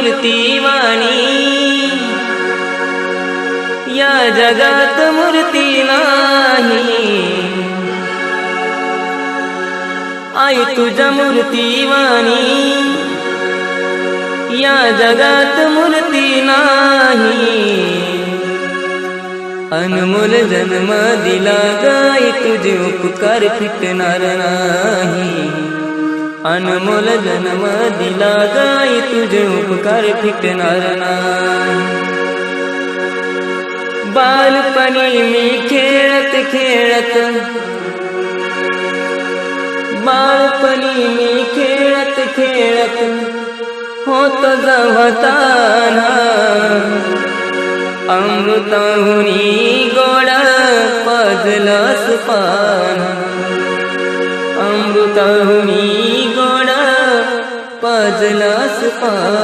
मूर्तीवाणी या जगात मूर्ती नाही। आई तुझ्या मूर्तीवाणी या जगात मूर्ती नाही। अनमोल जन्म दिला गाई तुझे उपकार फिटणार नाही। अनमोल जन्म दिला गाई तुझे उपकार फिटणार नाही। बालपणी मी खेळत खेळत बालपणी मी खेळत खेळत होतो जवताना। अमृताहुनी गोड पाजलंस पान। अमृताहुनी गोड पाजलंस पान।